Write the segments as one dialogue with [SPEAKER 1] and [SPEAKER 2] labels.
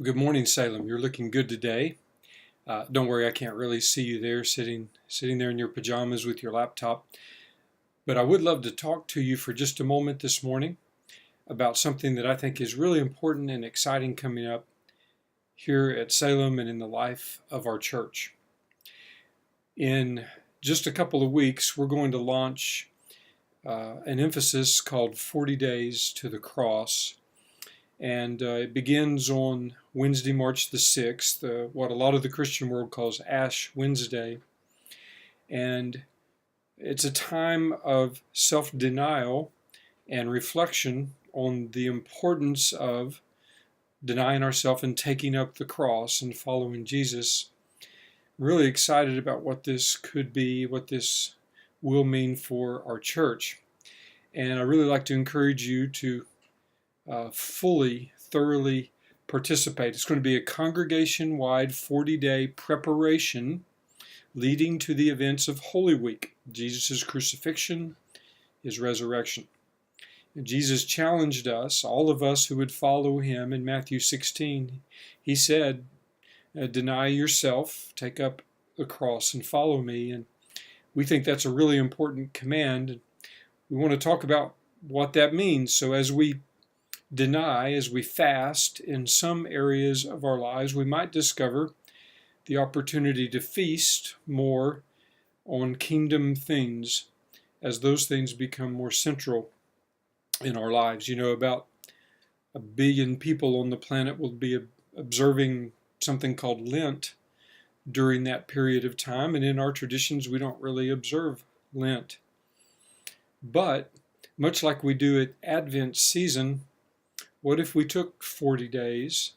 [SPEAKER 1] Good morning, Salem. You're looking good today. Don't worry, I can't really see you there sitting there in your pajamas with your laptop. But I would love to talk to you for just a moment this morning about something that I think is really important and exciting coming up here at Salem and in the life of our church. In just a couple of weeks, we're going to launch an emphasis called 40 Days to the Cross. And it begins on Wednesday, March the 6th, what a lot of the Christian world calls Ash Wednesday. And it's a time of self-denial and reflection on the importance of denying ourselves and taking up the cross and following Jesus. I'm really excited about what this could be, what this will mean for our church. And I really like to encourage you to thoroughly participate. It's going to be a congregation-wide 40-day preparation leading to the events of Holy Week, Jesus' crucifixion, his resurrection. And Jesus challenged us, all of us who would follow him, in Matthew 16. He said, deny yourself, take up the cross, and follow me. And we think that's a really important command. We want to talk about what that means. So as we deny, as we fast in some areas of our lives, we might discover the opportunity to feast more on kingdom things as those things become more central in our lives. You know, about 1 billion people on the planet will be observing something called Lent during that period of time, and in our traditions we don't really observe Lent. But much like we do at Advent season, what if we took 40 days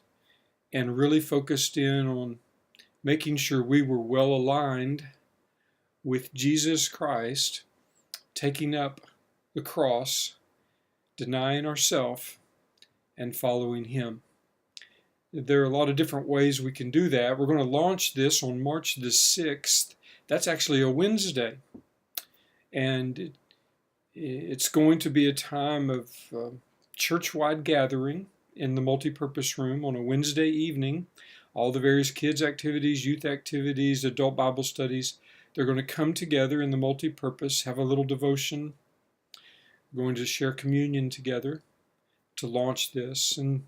[SPEAKER 1] and really focused in on making sure we were well aligned with Jesus Christ, taking up the cross, denying ourselves, and following him? There are a lot of different ways we can do that. We're going to launch this on March the 6th. That's actually a Wednesday. And it's going to be a time of church-wide gathering in the multipurpose room on a Wednesday evening. All the various kids activities, youth activities, adult Bible studies, they're going to come together in the multipurpose, have a little devotion. We're going to share communion together to launch this. And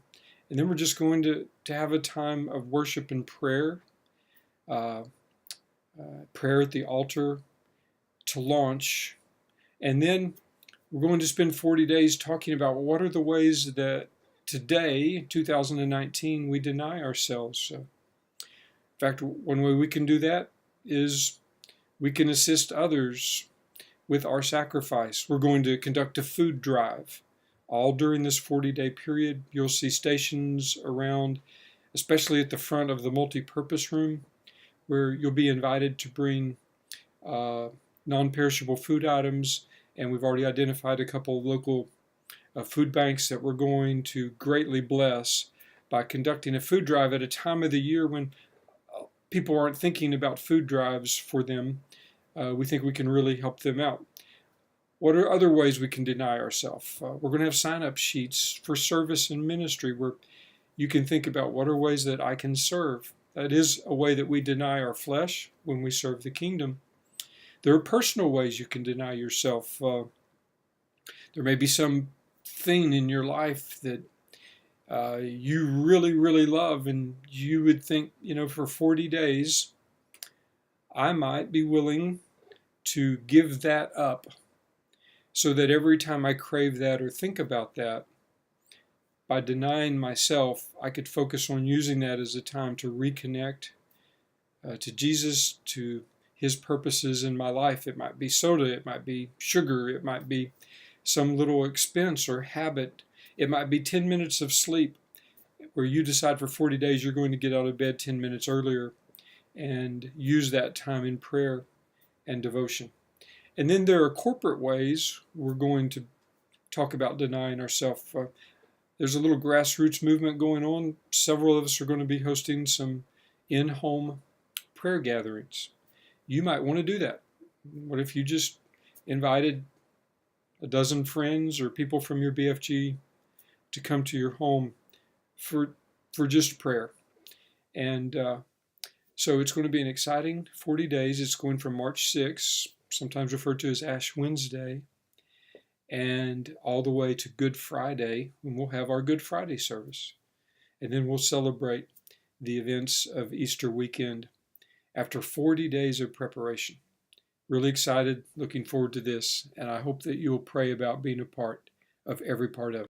[SPEAKER 1] then we're just going to have a time of worship and prayer, prayer at the altar to launch. And then we're going to spend 40 days talking about what are the ways that today, 2019, we deny ourselves. In fact, one way we can do that is we can assist others with our sacrifice. We're going to conduct a food drive. All during this 40-day period, you'll see stations around, especially at the front of the multi-purpose room, where you'll be invited to bring non-perishable food items. And we've already identified a couple of local food banks that we're going to greatly bless by conducting a food drive at a time of the year when people aren't thinking about food drives for them. We think we can really help them out. What are other ways we can deny ourselves? We're going to have sign-up sheets for service and ministry where you can think about what are ways that I can serve. That is a way that we deny our flesh when we serve the kingdom. There are personal ways you can deny yourself. There may be some thing in your life that you really love, and you would think, for 40 days, I might be willing to give that up so that every time I crave that or think about that, by denying myself, I could focus on using that as a time to reconnect to Jesus, to his purposes in my life. It might be soda, it might be sugar, it might be some little expense or habit. It might be 10 minutes of sleep where you decide for 40 days you're going to get out of bed 10 minutes earlier and use that time in prayer and devotion. And then there are corporate ways we're going to talk about denying ourselves. There's a little grassroots movement going on. Several of us are going to be hosting some in-home prayer gatherings. You might want to do that. What if you just invited a dozen friends or people from your BFG to come to your home for for just prayer. And so it's going to be an exciting 40 days. It's going from March 6th, sometimes referred to as Ash Wednesday, and all the way to Good Friday, when we'll have our Good Friday service. And then we'll celebrate the events of Easter weekend after 40 days of preparation. Really excited, looking forward to this, and I hope that you'll pray about being a part of every part of it.